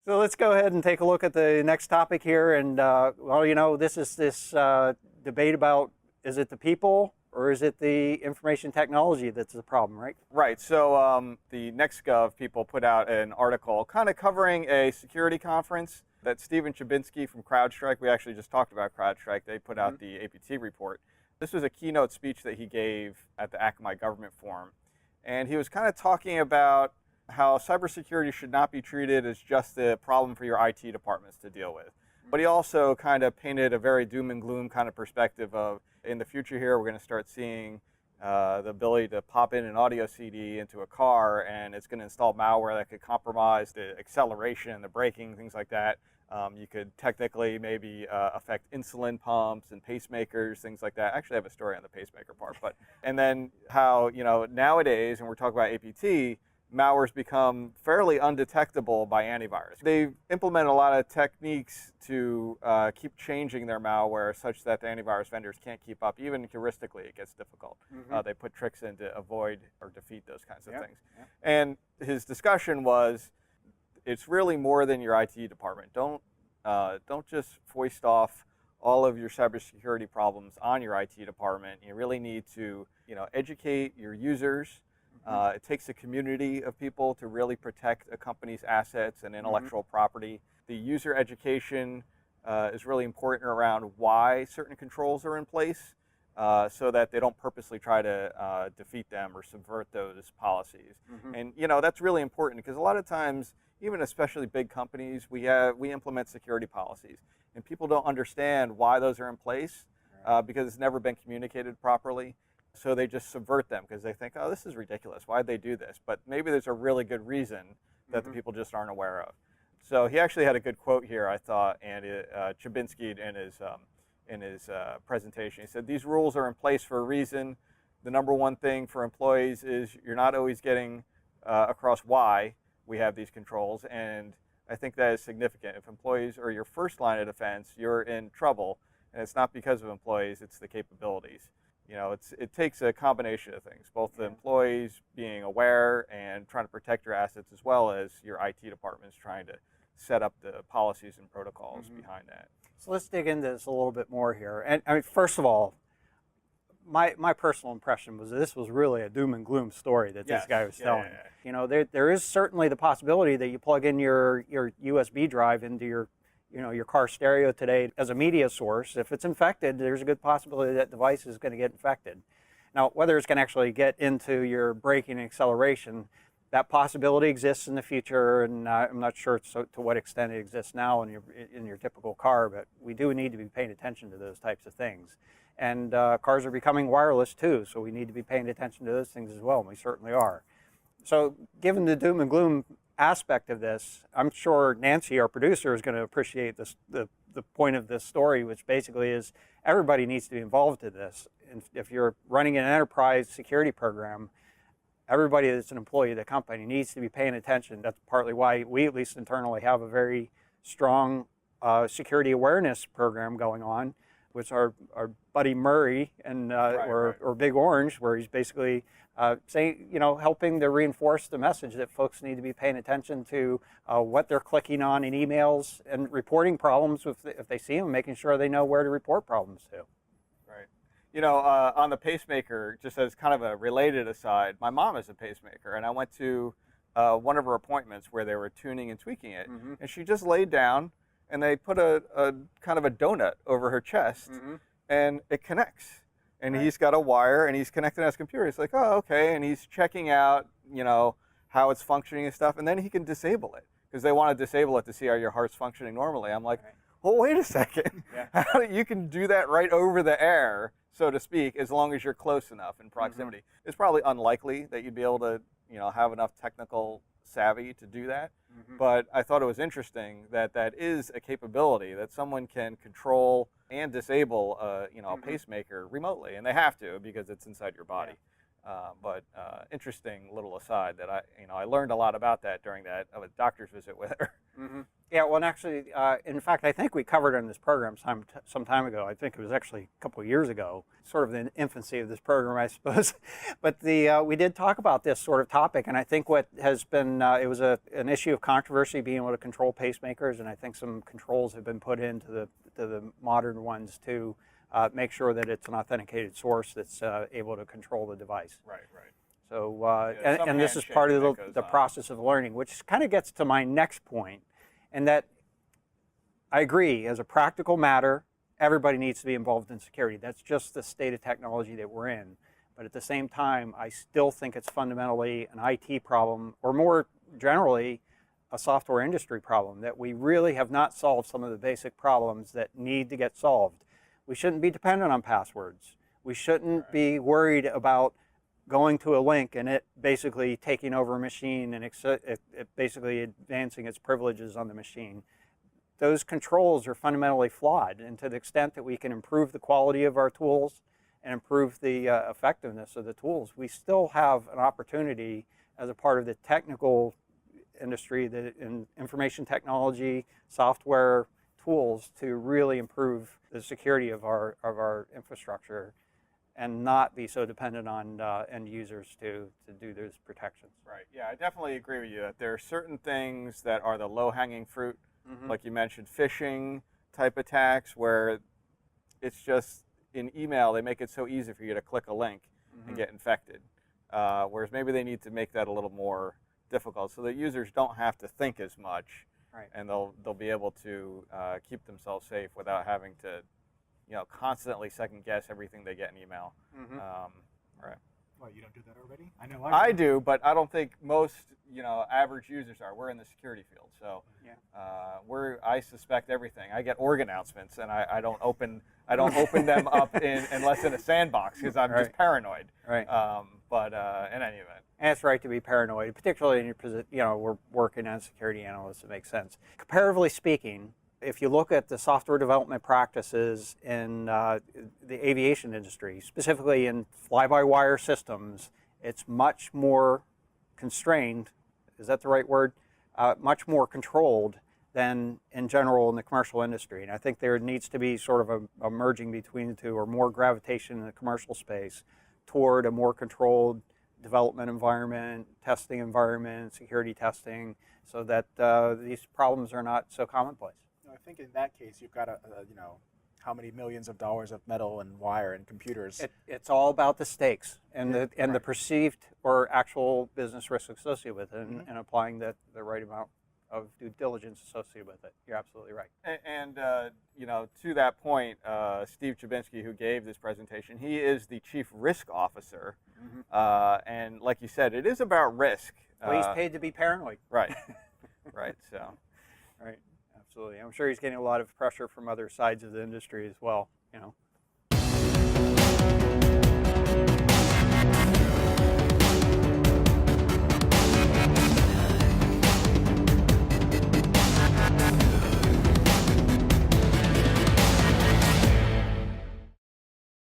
So let's go ahead and take a look at the next topic here. And this is this debate about, is it the people or is it the information technology that's the problem, right? Right. So the NextGov people put out an article kind of covering a security conference that Stephen Chabinsky from ThreatTraq, we actually just talked about ThreatTraq, they put out the APT report. This was a keynote speech that he gave at the Akamai Government Forum. And he was kind of talking about how cybersecurity should not be treated as just a problem for your IT departments to deal with. But he also kind of painted a very doom and gloom kind of perspective of, in the future here, we're going to start seeing the ability to pop in an audio CD into a car, and it's going to install malware that could compromise the acceleration, the braking, things like that. You could technically maybe affect insulin pumps and pacemakers, things like that. Actually, I have a story on the pacemaker part. And then how, nowadays, and we're talking about APT, malware's become fairly undetectable by antivirus. They've implemented a lot of techniques to keep changing their malware such that the antivirus vendors can't keep up. Even heuristically, it gets difficult. They put tricks in to avoid or defeat those kinds of things. And his discussion was, it's really more than your IT department. Don't just foist off all of your cybersecurity problems on your IT department. You really need to, educate your users. It takes a community of people to really protect a company's assets and intellectual property. The user education is really important around why certain controls are in place so that they don't purposely try to defeat them or subvert those policies. And that's really important because a lot of times, even especially big companies, we implement security policies and people don't understand why those are in place because it's never been communicated properly. So they just subvert them because they think, oh, this is ridiculous. Why'd they do this? But maybe there's a really good reason that the people just aren't aware of. So he actually had a good quote here, I thought, and Chabinsky in his presentation. He said, these rules are in place for a reason. The number one thing for employees is you're not always getting across why we have these controls. And I think that is significant. If employees are your first line of defense, you're in trouble. And it's not because of employees, it's the capabilities. It takes a combination of things, both the employees being aware and trying to protect your assets, as well as your IT departments trying to set up the policies and protocols behind that. So let's dig into this a little bit more here. And I mean, first of all, my personal impression was that this was really a doom and gloom story that this guy was telling. There is certainly the possibility that you plug in your USB drive into your car stereo today as a media source. If it's infected, there's a good possibility that device is going to get infected. Now, whether it's going to actually get into your braking and acceleration, that possibility exists in the future, and I'm not sure to what extent it exists now in your typical car, but we do need to be paying attention to those types of things. And cars are becoming wireless too, so we need to be paying attention to those things as well, and we certainly are. So given the doom and gloom aspect of this, I'm sure Nancy, our producer, is going to appreciate this, the point of this story, which basically is everybody needs to be involved in this. And if you're running an enterprise security program, everybody that's an employee of the company needs to be paying attention. That's partly why we, at least internally, have a very strong security awareness program going on, which our buddy Murray and or Big Orange, where he's basically saying, helping to reinforce the message that folks need to be paying attention to what they're clicking on in emails and reporting problems if they see them, making sure they know where to report problems to. Right. On the pacemaker, just as kind of a related aside, my mom is a pacemaker, and I went to one of her appointments where they were tuning and tweaking it, and she just laid down, and they put a kind of a donut over her chest, and it connects. And he's got a wire, and he's connecting to his computer. He's like, oh, okay, and he's checking out, how it's functioning and stuff, and then he can disable it because they want to disable it to see how your heart's functioning normally. I'm like, well, wait a second. You can do that right over the air, so to speak, as long as you're close enough in proximity. It's probably unlikely that you'd be able to, have enough technical savvy to do that. But I thought it was interesting that that is a capability that someone can control and disable a pacemaker remotely, and they have to because it's inside your body. But interesting little aside that I learned a lot about that during that doctor's visit with her. Mm-hmm. Yeah, well, and actually, in fact, I think we covered it in this program some time ago. I think it was actually a couple of years ago, sort of the infancy of this program, I suppose. But we did talk about this sort of topic, and I think what has been, it was an issue of controversy being able to control pacemakers, and I think some controls have been put into the modern ones to make sure that it's an authenticated source that's able to control the device. Right. So, and this is part of the process of learning, which kind of gets to my next point, and that I agree, as a practical matter, everybody needs to be involved in security. That's just the state of technology that we're in. But at the same time, I still think it's fundamentally an IT problem, or more generally, a software industry problem, that we really have not solved some of the basic problems that need to get solved. We shouldn't be dependent on passwords. We shouldn't be worried about going to a link and it basically taking over a machine and it basically advancing its privileges on the machine. Those controls are fundamentally flawed, and to the extent that we can improve the quality of our tools and improve the effectiveness of the tools, we still have an opportunity as a part of the technical industry, in information technology, software tools, to really improve the security of our infrastructure and not be so dependent on end users to do those protections. Right. Yeah, I definitely agree with you that there are certain things that are the low-hanging fruit, like you mentioned, phishing type attacks, where it's just in email they make it so easy for you to click a link and get infected. Whereas maybe they need to make that a little more difficult so that users don't have to think as much, and they'll be able to keep themselves safe without having to constantly second guess everything they get in email. Right. Well, you don't do that already? I know I do, but I don't think most average users are. We're in the security field, so I suspect everything. I get org announcements, and I don't open them up unless in a sandbox, because I'm just paranoid. Right. But in any event. And it's right to be paranoid, particularly in your position. We're working as security analysts. It makes sense. Comparatively speaking, if you look at the software development practices in the aviation industry, specifically in fly-by-wire systems, it's much more constrained. Is that the right word? Much more controlled than in general in the commercial industry. And I think there needs to be sort of a merging between the two, or more gravitation in the commercial space toward a more controlled development environment, testing environment, security testing, so that these problems are not so commonplace. I think in that case, you've got how many millions of dollars of metal and wire and computers. It's all about the stakes and the perceived or actual business risk associated with it, and applying the right amount of due diligence associated with it. You're absolutely right. And to that point, Steve Chabinsky, who gave this presentation, he is the Chief Risk Officer, and like you said, it is about risk. Well, he's paid to be paranoid. Right. Right. So. Right. Absolutely. I'm sure he's getting a lot of pressure from other sides of the industry as well.